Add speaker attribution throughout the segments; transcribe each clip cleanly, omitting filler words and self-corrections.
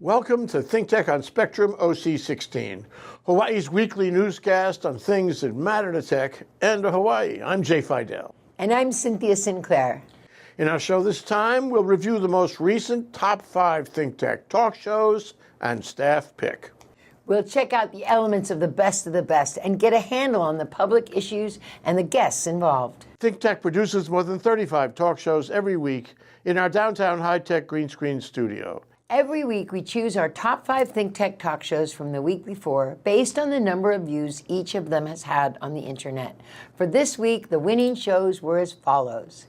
Speaker 1: Welcome to ThinkTech on Spectrum OC16, Hawaii's weekly newscast on things that matter to tech and to Hawaii. I'm Jay Fidell.
Speaker 2: And I'm Cynthia Sinclair.
Speaker 1: In our show this time, we'll review the most recent top 5 ThinkTech talk shows and staff pick.
Speaker 2: We'll check out the elements of the best and get a handle on the public issues and the guests involved.
Speaker 1: ThinkTech produces more than 35 talk shows every week in our downtown high-tech green screen studio.
Speaker 2: Every week, we choose our top 5 ThinkTech talk shows from the week before based on the number of views each of them has had on the internet. For this week, the winning shows were as follows.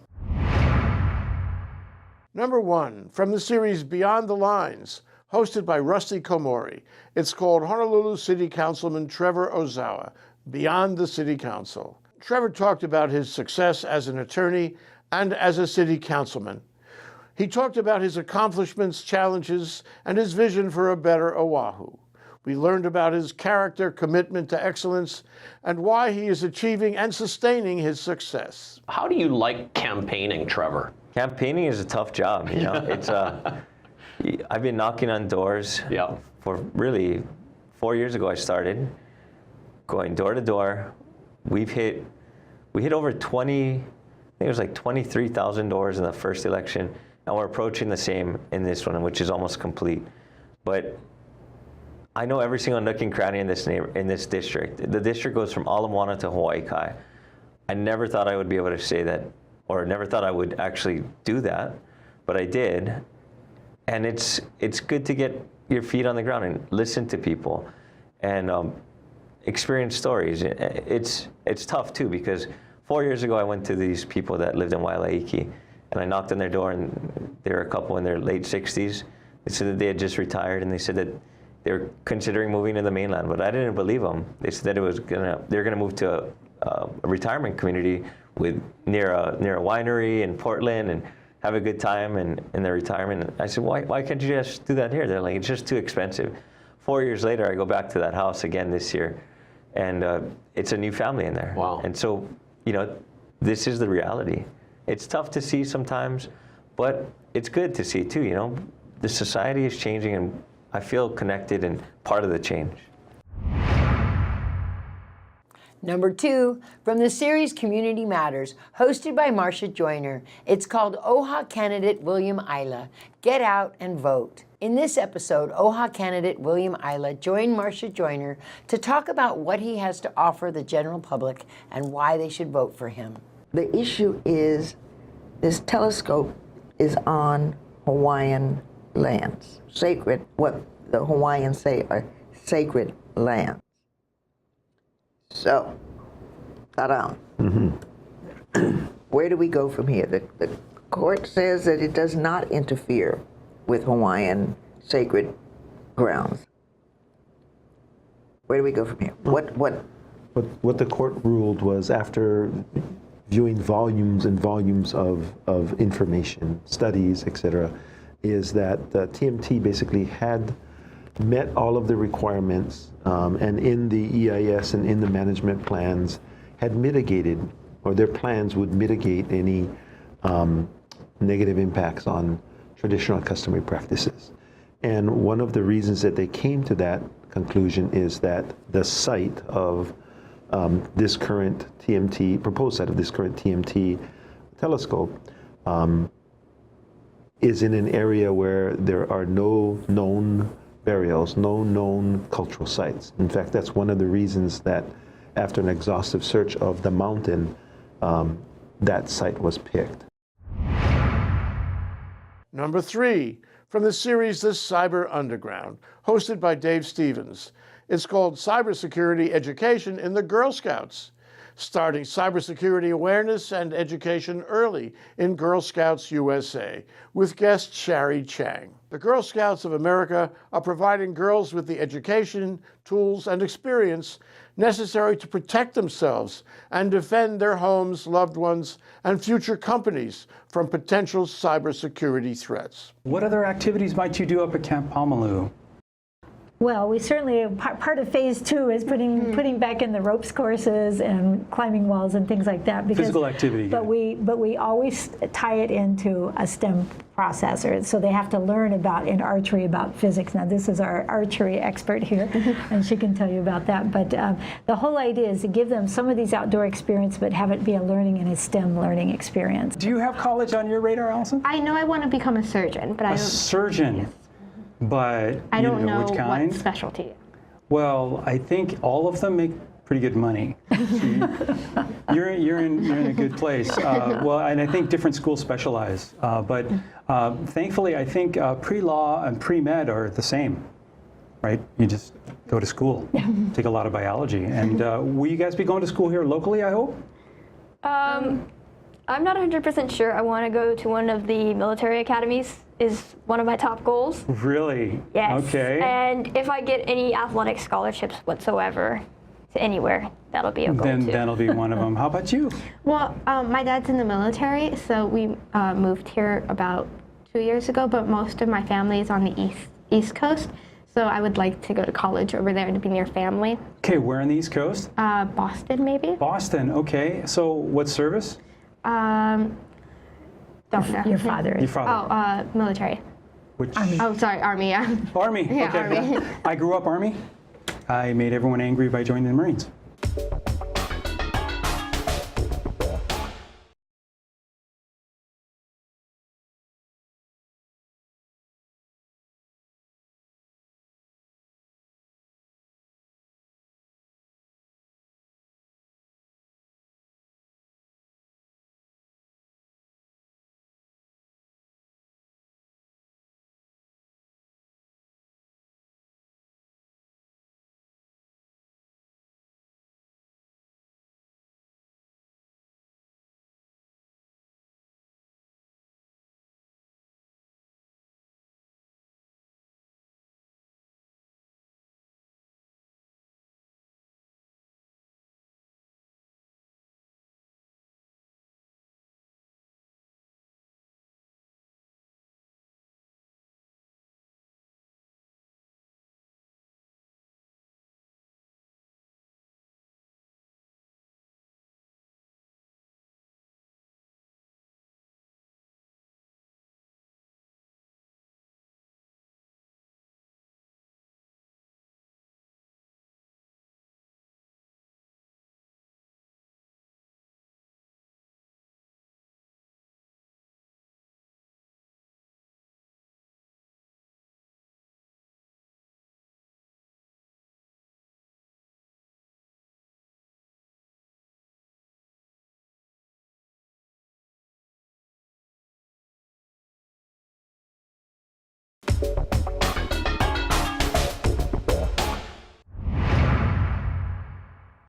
Speaker 1: Number 1, from the series Beyond the Lines, hosted by Rusty Komori. It's called Honolulu City Councilman Trevor Ozawa, Beyond the City Council. Trevor talked about his success as an attorney and as a city councilman. He talked about his accomplishments, challenges, and his vision for a better Oahu. We learned about his character, commitment to excellence, and why he is achieving and sustaining his success.
Speaker 3: How do you like campaigning, Trevor?
Speaker 4: Campaigning is a tough job, you know. It's I've been knocking on doors for really 4 years ago. I started going door to door. We hit over 20, I think it was like 23,000 doors in the first election. And we're approaching the same in this one, which is almost complete. But I know every single nook and cranny in this district. The district goes from Ala Moana to Hawaii Kai. I never thought I would be able to say that, or never thought I would actually do that, but I did. And it's good to get your feet on the ground and listen to people and experience stories. It's tough too, because 4 years ago I went to these people that lived in Waialaiki. And I knocked on their door, and they were a couple in their late 60s. They said that they had just retired, and they said that they were considering moving to the mainland, but I didn't believe them. They said that they were gonna move to a retirement community near a winery in Portland and have a good time in their retirement. And I said, why can't you just do that here? They're like, it's just too expensive. 4 years later, I go back to that house again this year, and it's a new family in there.
Speaker 3: Wow.
Speaker 4: And so, you know, this is the reality. It's tough to see sometimes, but it's good to see too, you know. The society is changing, and I feel connected and part of the change.
Speaker 2: Number 2, from the series Community Matters, hosted by Marsha Joyner. It's called OHA candidate William Aila, Get Out and Vote. In this episode, OHA candidate William Aila joined Marsha Joyner to talk about what he has to offer the general public and why they should vote for him.
Speaker 5: The issue is this telescope is on Hawaiian lands, sacred, what the Hawaiians say are sacred lands. So, ta-da. Where do we go from here? The court says that it does not interfere with Hawaiian sacred grounds. Where do we go from here?
Speaker 6: What the court ruled was, after viewing volumes and volumes of information, studies, etc., is that the TMT basically had met all of the requirements, and in the EIS and in the management plans had mitigated, or their plans would mitigate any negative impacts on traditional customary practices. And one of the reasons that they came to that conclusion is that the site of this current TMT, proposed site of this current TMT telescope is in an area where there are no known burials, no known cultural sites. In fact, that's one of the reasons that after an exhaustive search of the mountain, that site was picked.
Speaker 1: Number 3, from the series The Cyber Underground, hosted by Dave Stevens. It's called Cybersecurity Education in the Girl Scouts, starting cybersecurity awareness and education early in Girl Scouts USA, with guest Shari Chang. The Girl Scouts of America are providing girls with the education, tools, and experience necessary to protect themselves and defend their homes, loved ones, and future companies from potential cybersecurity threats.
Speaker 7: What other activities might you do up at Camp Pomalu? Well, we certainly, part of phase 2 is putting back in the ropes courses and climbing walls and things like that. Because,
Speaker 8: physical activity.
Speaker 7: But we always tie it into a STEM processor. So they have to learn in archery about physics. Now this is our archery expert here, and she can tell you about that. But the whole idea is to give them some of these outdoor experience, but have it be a learning and a STEM learning experience.
Speaker 8: Do you have college on your radar, Allison?
Speaker 9: I know I want to become a surgeon, but I don't.
Speaker 8: A surgeon? Yes. But
Speaker 9: I don't know
Speaker 8: which kind?
Speaker 9: what specialty.
Speaker 8: Well, I think all of them make pretty good money. So you're in a good place. Well, and I think different schools specialize. But thankfully, I think pre-law and pre-med are the same, right? You just go to school, take a lot of biology. And will you guys be going to school here locally, I hope?
Speaker 10: I'm not 100% sure. I want to go to one of the military academies is one of my top goals.
Speaker 8: Really?
Speaker 10: Yes.
Speaker 8: Okay.
Speaker 10: And if I get any athletic scholarships whatsoever to anywhere, that'll be a goal too.
Speaker 8: That'll be one of them. How about you?
Speaker 9: Well, my dad's in the military, so we moved here about 2 years ago, but most of my family is on the East Coast, so I would like to go to college over there to be near family.
Speaker 8: Okay, where on the East Coast?
Speaker 9: Boston, maybe.
Speaker 8: Boston, okay. So what service?
Speaker 9: Don't know.
Speaker 7: Your father is.
Speaker 8: Your father.
Speaker 9: Oh, military.
Speaker 8: Which?
Speaker 9: Army. Oh, sorry, Army, yeah.
Speaker 8: Army,
Speaker 9: Yeah,
Speaker 8: okay.
Speaker 9: Army.
Speaker 8: I grew up Army. I made everyone angry by joining the Marines.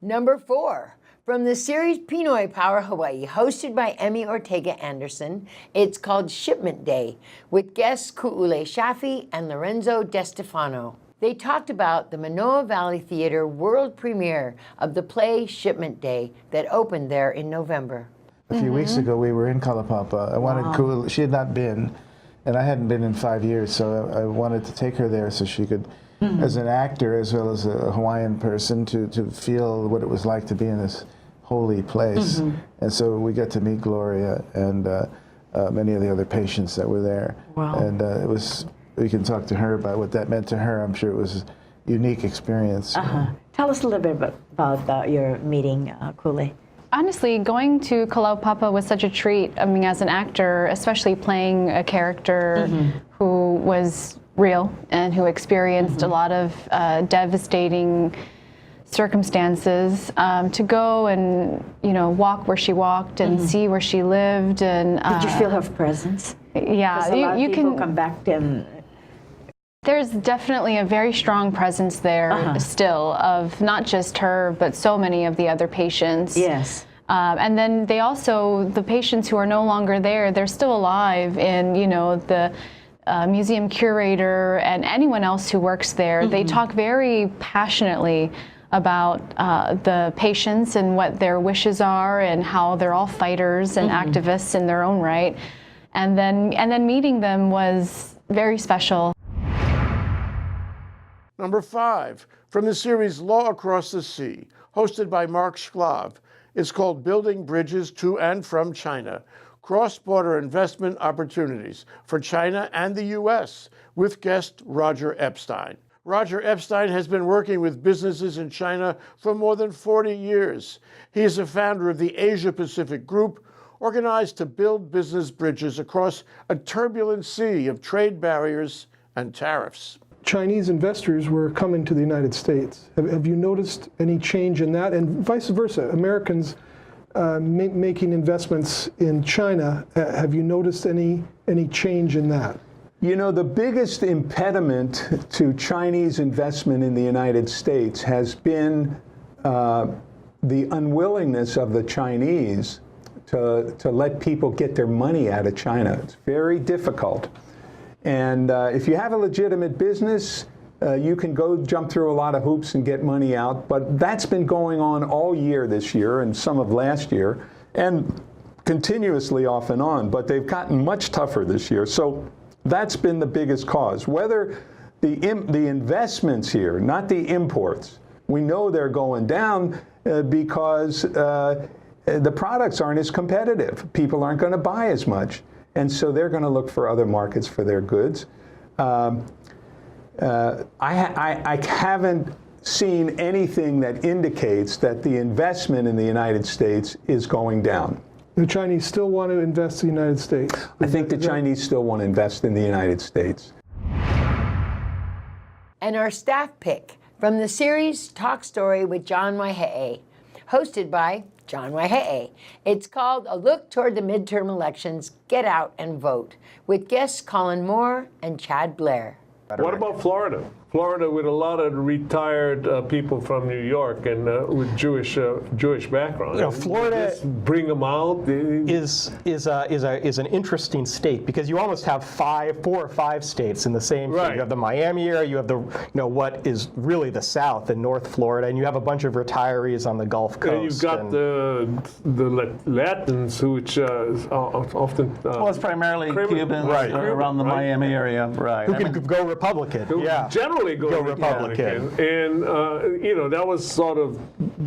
Speaker 2: Number 4, from the series Pinoy Power Hawaii, hosted by Emmie Ortega-Anderson, it's called Shipment Day, with guests Ku'ule Shafee and Lorenzo Destefano. They talked about the Manoa Valley Theater world premiere of the play Shipment Day that opened there in November.
Speaker 11: A few weeks ago, we were in Kalapapa. I wanted Ku'ule, she had not been, and I hadn't been in 5 years, so I wanted to take her there so she could, as an actor as well as a Hawaiian person, to feel what it was like to be in this holy place. And so we got to meet Gloria and many of the other patients that were there.
Speaker 5: Wow.
Speaker 11: And it was, we can talk to her about what that meant to her. I'm sure it was a unique experience.
Speaker 7: Tell us a little bit about your meeting, Ku'ule.
Speaker 12: Honestly, going to Kalaupapa was such a treat. I mean, as an actor, especially playing a character who was real and who experienced a lot of devastating circumstances, to go and walk where she walked and see where she lived. And
Speaker 7: did you feel her presence?
Speaker 12: Yeah,
Speaker 7: you can come back and.
Speaker 12: There's definitely a very strong presence there still of not just her, but so many of the other patients.
Speaker 7: Yes.
Speaker 12: And then they also, the patients who are no longer there, they're still alive, and the museum curator and anyone else who works there, they talk very passionately about the patients and what their wishes are and how they're all fighters and activists in their own right. And then meeting them was very special.
Speaker 1: Number 5, from the series Law Across the Sea, hosted by Mark Shklov. It's called Building Bridges to and from China, Cross-Border Investment Opportunities for China and the U.S., with guest Roger Epstein. Roger Epstein has been working with businesses in China for more than 40 years. He is a founder of the Asia-Pacific Group, organized to build business bridges across a turbulent sea of trade barriers and tariffs.
Speaker 13: Chinese investors were coming to the United States. Have you noticed any change in that? And vice versa, Americans making investments in China, have you noticed any change in that?
Speaker 14: You know, the biggest impediment to Chinese investment in the United States has been the unwillingness of the Chinese to let people get their money out of China. It's very difficult. And if you have a legitimate business, you can go jump through a lot of hoops and get money out. But that's been going on all year this year and some of last year, and continuously off and on. But they've gotten much tougher this year. So that's been the biggest cause. Whether the investments here, not the imports, we know they're going down because the products aren't as competitive. People aren't going to buy as much. And so they're going to look for other markets for their goods. I haven't seen anything that indicates that the investment in the United States is going down.
Speaker 13: The Chinese still want to invest in the United States?
Speaker 14: I think the Chinese still want to invest in the United States.
Speaker 2: And our staff pick from the series Talk Story with John Waihee, hosted by John Waihee. It's called A Look Toward the Midterm Elections, Get Out and Vote, with guests Colin Moore and Chad Blair.
Speaker 15: What about Florida? Florida with a lot of retired people from New York and with Jewish background.
Speaker 16: You know, Florida
Speaker 15: bring them out
Speaker 16: is an interesting state because you almost have 4 or 5 states in the same.
Speaker 15: Right.
Speaker 16: You have the Miami area, you have the what is really the South and North Florida, and you have a bunch of retirees on the Gulf Coast.
Speaker 15: And you've got the Latins, which often
Speaker 17: well, it's primarily Cubans around the Miami area, right?
Speaker 16: Who can go Republican? Yeah.
Speaker 15: Generally go Republican. And you know, that was sort of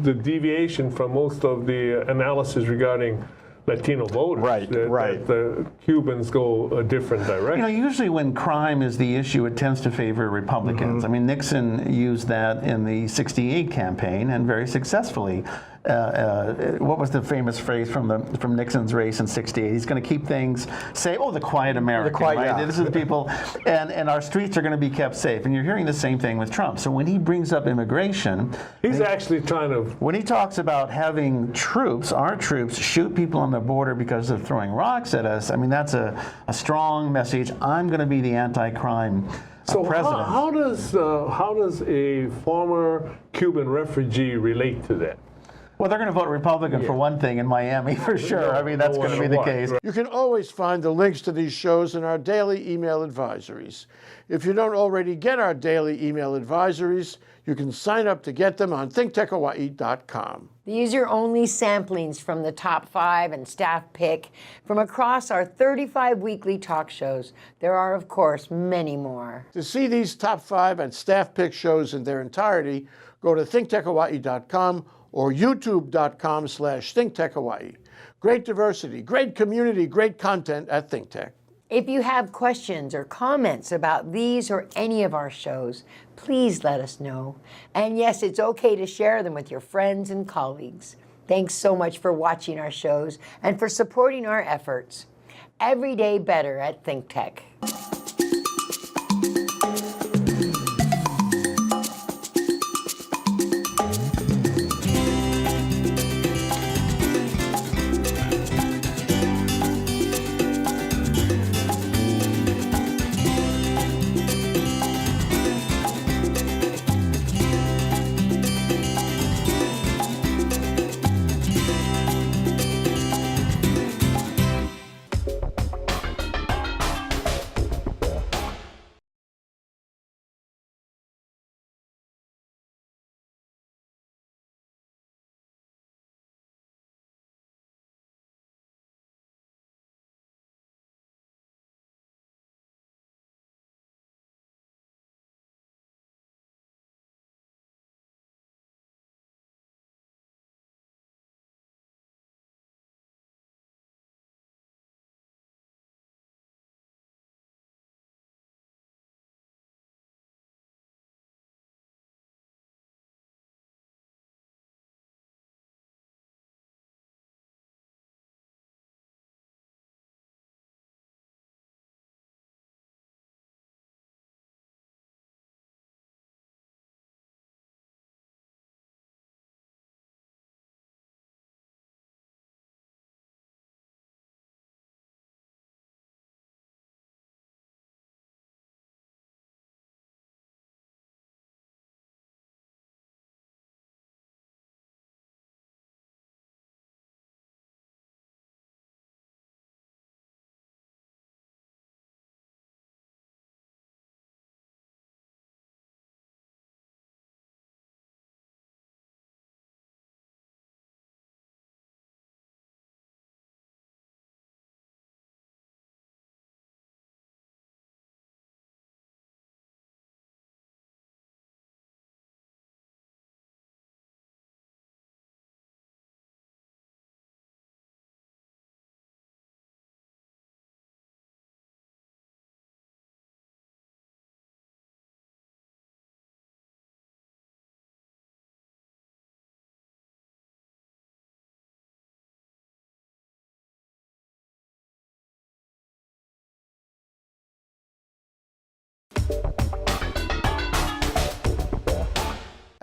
Speaker 15: the deviation from most of the analysis regarding Latino voters.
Speaker 16: Right, right.
Speaker 15: The Cubans go a different direction.
Speaker 17: You know, usually when crime is the issue, it tends to favor Republicans.
Speaker 15: Mm-hmm.
Speaker 17: I mean, Nixon used that in the '68 campaign and very successfully. What was the famous phrase from Nixon's race in '68? He's going to keep things safe. Oh, the quiet American, right? Yeah. This is the people, and our streets are going to be kept safe. And you're hearing the same thing with Trump. So when he brings up immigration,
Speaker 15: he's actually trying to.
Speaker 17: When he talks about having troops, our troops, shoot people on the border because they're throwing rocks at us, I mean, that's a strong message. I'm going to be the anti-crime president.
Speaker 15: How does a former Cuban refugee relate to that?
Speaker 17: Well, they're going to vote Republican for one thing in Miami, for sure. I mean, that's going to be the case.
Speaker 1: You can always find the links to these shows in our daily email advisories. If you don't already get our daily email advisories, you can sign up to get them on ThinkTechHawaii.com.
Speaker 2: These are only samplings from the top 5 and staff pick from across our 35 weekly talk shows. There are, of course, many more.
Speaker 1: To see these top 5 and staff pick shows in their entirety, go to ThinkTechHawaii.com or youtube.com/ThinkTechHawaii. Great diversity, great community, great content at ThinkTech.
Speaker 2: If you have questions or comments about these or any of our shows, please let us know. And yes, it's okay to share them with your friends and colleagues. Thanks so much for watching our shows and for supporting our efforts. Every day better at ThinkTech.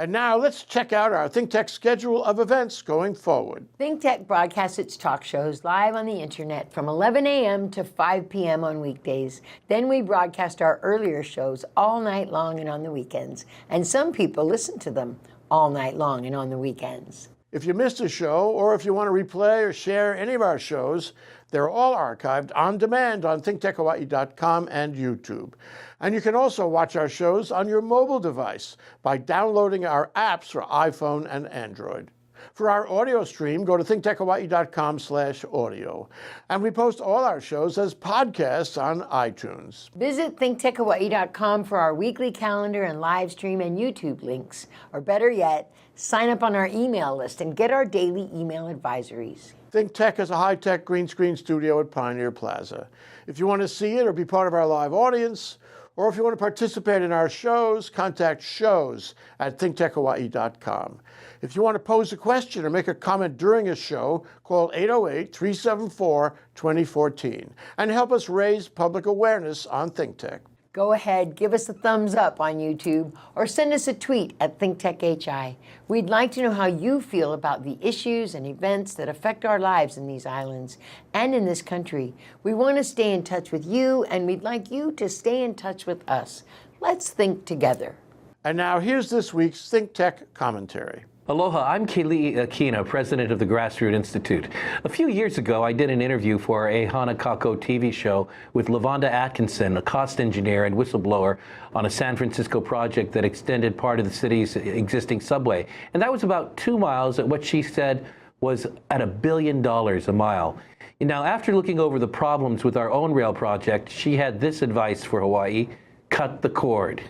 Speaker 1: And now let's check out our ThinkTech schedule of events going forward.
Speaker 2: ThinkTech broadcasts its talk shows live on the internet from 11 a.m. to 5 p.m. on weekdays. Then we broadcast our earlier shows all night long and on the weekends. And some people listen to them all night long and on the weekends.
Speaker 1: If you missed a show, or if you want to replay or share any of our shows, they're all archived on demand on ThinkTechHawaii.com and YouTube. And you can also watch our shows on your mobile device by downloading our apps for iPhone and Android. For our audio stream, go to ThinkTechHawaii.com/audio. And we post all our shows as podcasts on iTunes.
Speaker 2: Visit ThinkTechHawaii.com for our weekly calendar and live stream and YouTube links. Or better yet, sign up on our email list and get our daily email advisories.
Speaker 1: ThinkTech is a high-tech green screen studio at Pioneer Plaza. If you want to see it or be part of our live audience, or if you want to participate in our shows, contact shows@thinktechhawaii.com. If you want to pose a question or make a comment during a show, call 808-374-2014 and help us raise public awareness on ThinkTech.
Speaker 2: Go ahead, give us a thumbs up on YouTube or send us a tweet at ThinkTechHI. We'd like to know how you feel about the issues and events that affect our lives in these islands and in this country. We want to stay in touch with you, and we'd like you to stay in touch with us. Let's think together.
Speaker 1: And now here's this week's ThinkTech commentary.
Speaker 18: Aloha, I'm Keli'i Akina, president of the Grassroots Institute. A few years ago, I did an interview for a Hanakako TV show with Lavonda Atkinson, a cost engineer and whistleblower on a San Francisco project that extended part of the city's existing subway. And that was about 2 miles at what she said was at $1 billion a mile. Now, after looking over the problems with our own rail project, she had this advice for Hawaii: cut the cord.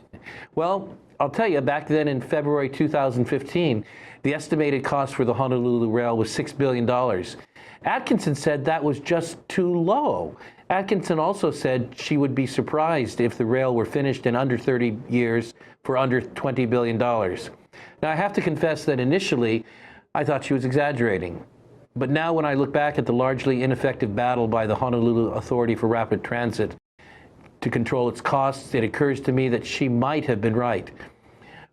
Speaker 18: Well, I'll tell you, back then in February 2015, the estimated cost for the Honolulu rail was $6 billion. Atkinson said that was just too low. Atkinson also said she would be surprised if the rail were finished in under 30 years for under $20 billion. Now, I have to confess that initially, I thought she was exaggerating. But now when I look back at the largely ineffective battle by the Honolulu Authority for Rapid Transit to control its costs, it occurs to me that she might have been right.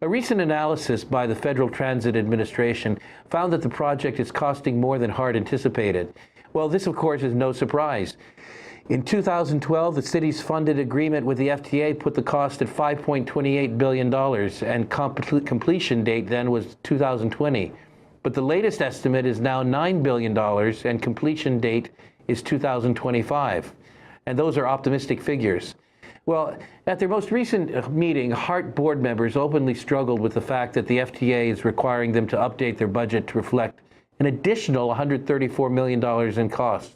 Speaker 18: A recent analysis by the Federal Transit Administration found that the project is costing more than HART anticipated. Well, this, of course, is no surprise. In 2012, the city's funded agreement with the FTA put the cost at $5.28 billion, and completion date then was 2020. But the latest estimate is now $9 billion, and completion date is 2025. And those are optimistic figures. Well, at their most recent meeting, HART board members openly struggled with the fact that the FTA is requiring them to update their budget to reflect an additional $134 million in costs.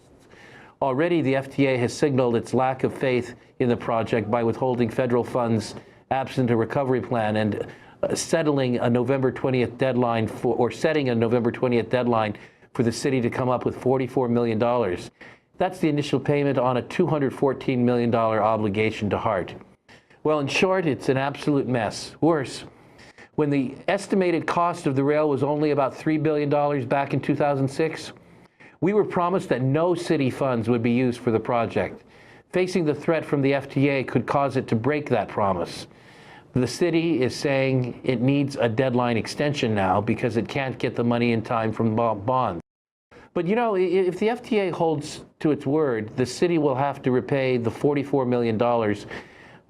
Speaker 18: Already, the FTA has signaled its lack of faith in the project by withholding federal funds absent a recovery plan and setting a November 20th deadline for the city to come up with $44 million. That's the initial payment on a $214 million obligation to HART. Well, in short, it's an absolute mess. Worse, when the estimated cost of the rail was only about $3 billion back in 2006, we were promised that no city funds would be used for the project. Facing the threat from the FTA could cause it to break that promise. The city is saying it needs a deadline extension now because it can't get the money in time from bonds. But you know, if the FTA holds to its word, the city will have to repay the $44 million,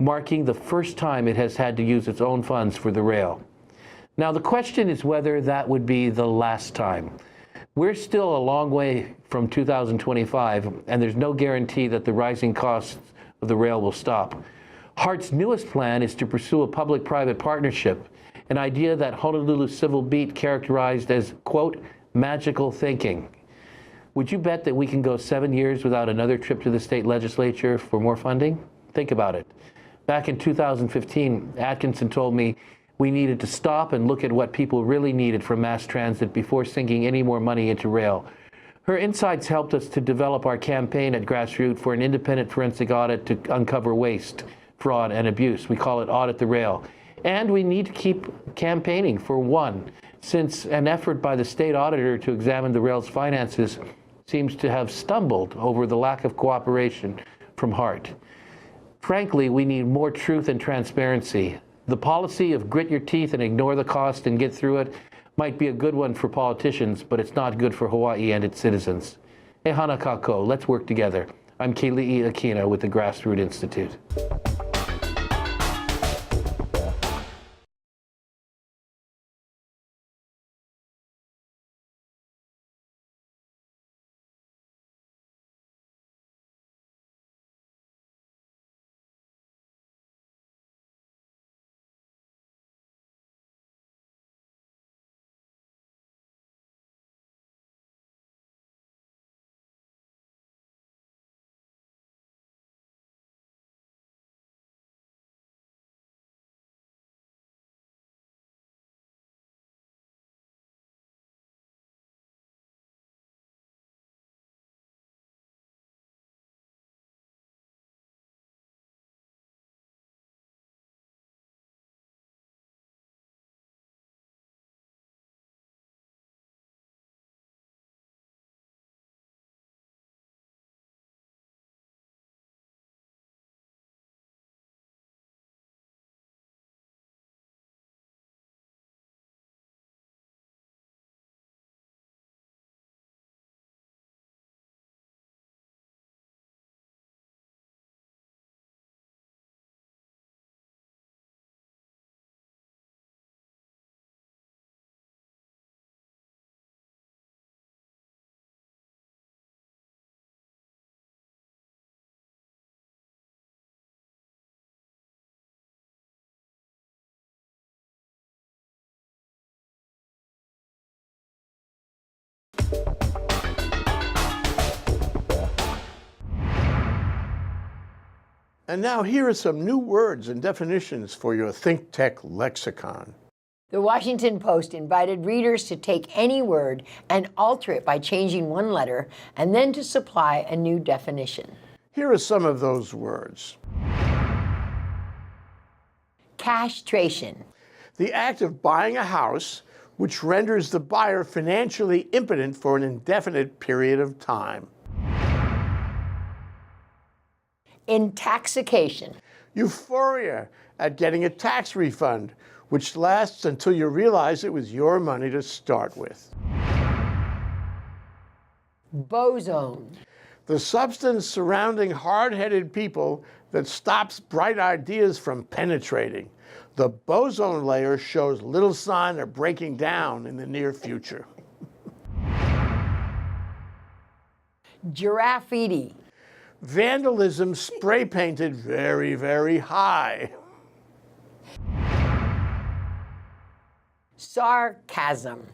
Speaker 18: marking the first time it has had to use its own funds for the rail. Now, the question is whether that would be the last time. We're still a long way from 2025, and there's no guarantee that the rising costs of the rail will stop. HART's newest plan is to pursue a public-private partnership, an idea that Honolulu Civil Beat characterized as, quote, magical thinking. Would you bet that we can go 7 years without another trip to the state legislature for more funding? Think about it. Back in 2015, Atkinson told me we needed to stop and look at what people really needed from mass transit before sinking any more money into rail. Her insights helped us to develop our campaign at Grassroots for an independent forensic audit to uncover waste, fraud, and abuse. We call it Audit the Rail. And we need to keep campaigning for one, since an effort by the state auditor to examine the rail's finances seems to have stumbled over the lack of cooperation from HART. Frankly, we need more truth and transparency. The policy of grit your teeth and ignore the cost and get through it might be a good one for politicians, but it's not good for Hawaii and its citizens. E hana kako, let's work together. I'm Keli'i Akina with the Grassroots Institute.
Speaker 1: And now here are some new words and definitions for your ThinkTech lexicon.
Speaker 2: The Washington Post invited readers to take any word and alter it by changing one letter, and then to supply a new definition.
Speaker 1: Here are some of those words.
Speaker 2: Castration.
Speaker 1: The act of buying a house which renders the buyer financially impotent for an indefinite period of time.
Speaker 2: Intoxication.
Speaker 1: Euphoria at getting a tax refund, which lasts until you realize it was your money to start with.
Speaker 2: Boson.
Speaker 1: The substance surrounding hard-headed people that stops bright ideas from penetrating. The boson layer shows little sign of breaking down in the near future.
Speaker 2: Graffiti.
Speaker 1: Vandalism spray painted very, very high.
Speaker 2: Sarcasm.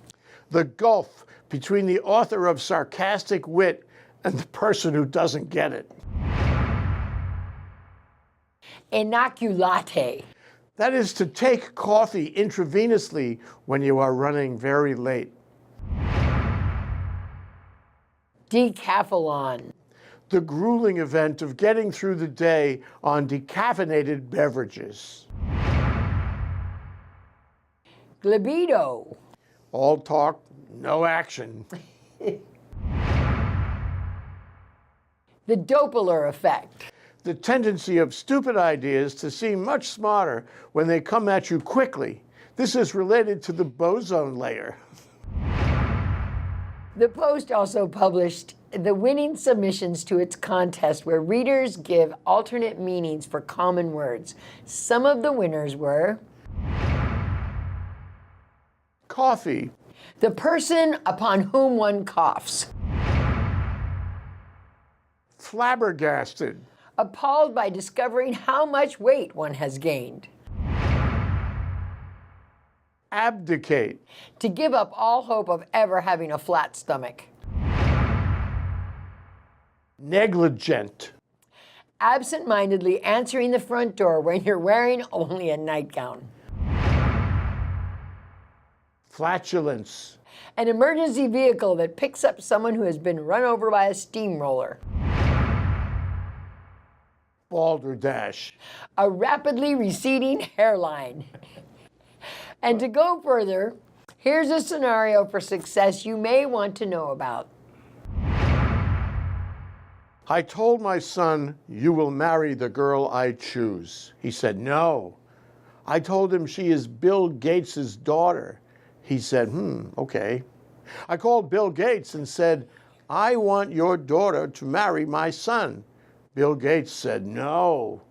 Speaker 1: The gulf between the author of sarcastic wit and the person who doesn't get it.
Speaker 2: Inoculate.
Speaker 1: That is to take coffee intravenously when you are running very late.
Speaker 2: Decathlon.
Speaker 1: The grueling event of getting through the day on decaffeinated beverages.
Speaker 2: Libido.
Speaker 1: All talk, no action.
Speaker 2: The Doppler effect.
Speaker 1: The tendency of stupid ideas to seem much smarter when they come at you quickly. This is related to the boson layer.
Speaker 2: The Post also published the winning submissions to its contest, where readers give alternate meanings for common words. Some of the winners were
Speaker 1: coffee.
Speaker 2: The person upon whom one coughs.
Speaker 1: Flabbergasted.
Speaker 2: Appalled by discovering how much weight one has gained.
Speaker 1: Abdicate.
Speaker 2: To give up all hope of ever having a flat stomach.
Speaker 1: Negligent.
Speaker 2: Absent-mindedly answering the front door when you're wearing only a nightgown.
Speaker 1: Flatulence.
Speaker 2: An emergency vehicle that picks up someone who has been run over by a steamroller.
Speaker 1: Balderdash.
Speaker 2: A rapidly receding hairline. And to go further, here's a scenario for success you may want to know about.
Speaker 1: I told my son, "You will marry the girl I choose." He said, "No, I told him she is Bill Gates' daughter. He said, okay. I called Bill Gates and said, I want your daughter to marry my son. Bill Gates said, no.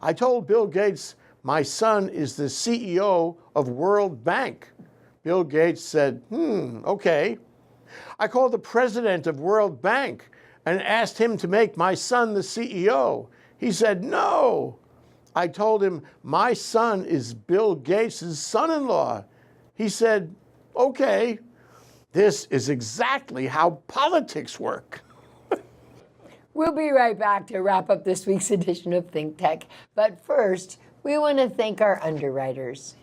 Speaker 1: I told Bill Gates, my son is the CEO of World Bank. Bill Gates said, okay. I called the president of World Bank and asked him to make my son the CEO. He said, no. I told him, my son is Bill Gates' son-in-law. He said, okay. This is exactly how politics work.
Speaker 2: We'll be right back to wrap up this week's edition of Think Tech. But first, we want to thank our underwriters.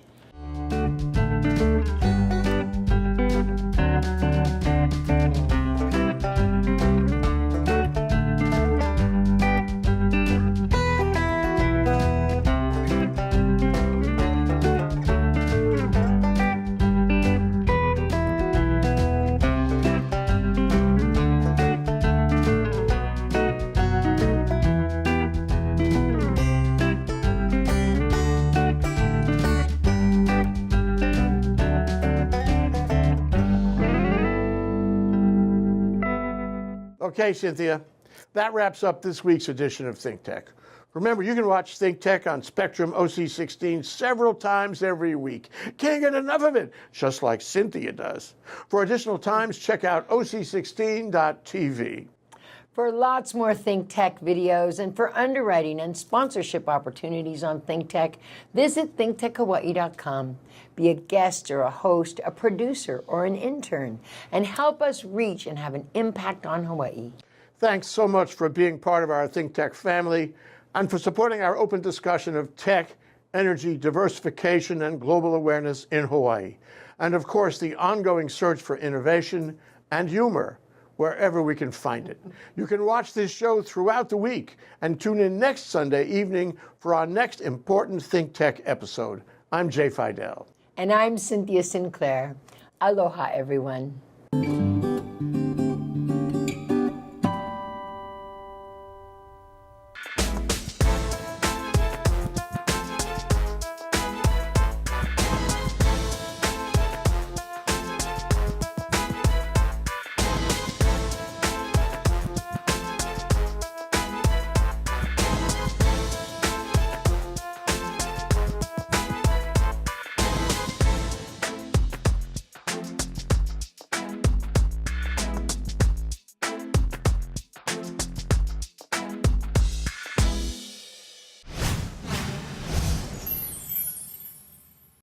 Speaker 1: Okay, Cynthia, that wraps up this week's edition of Think Tech. Remember, you can watch Think Tech on Spectrum OC16 several times every week. Can't get enough of it, just like Cynthia does. For additional times, check out OC16.tv.
Speaker 2: For lots more Think Tech videos and for underwriting and sponsorship opportunities on Think Tech, visit ThinkTechHawaii.com. Be a guest or a host, a producer or an intern, and help us reach and have an impact on Hawaii.
Speaker 1: Thanks so much for being part of our Think Tech family and for supporting our open discussion of tech, energy, diversification, and global awareness in Hawaii. And of course, the ongoing search for innovation and humor wherever we can find it. You can watch this show throughout the week and tune in next Sunday evening for our next important Think Tech episode. I'm Jay Fidell.
Speaker 2: And I'm Cynthia Sinclair. Aloha, everyone.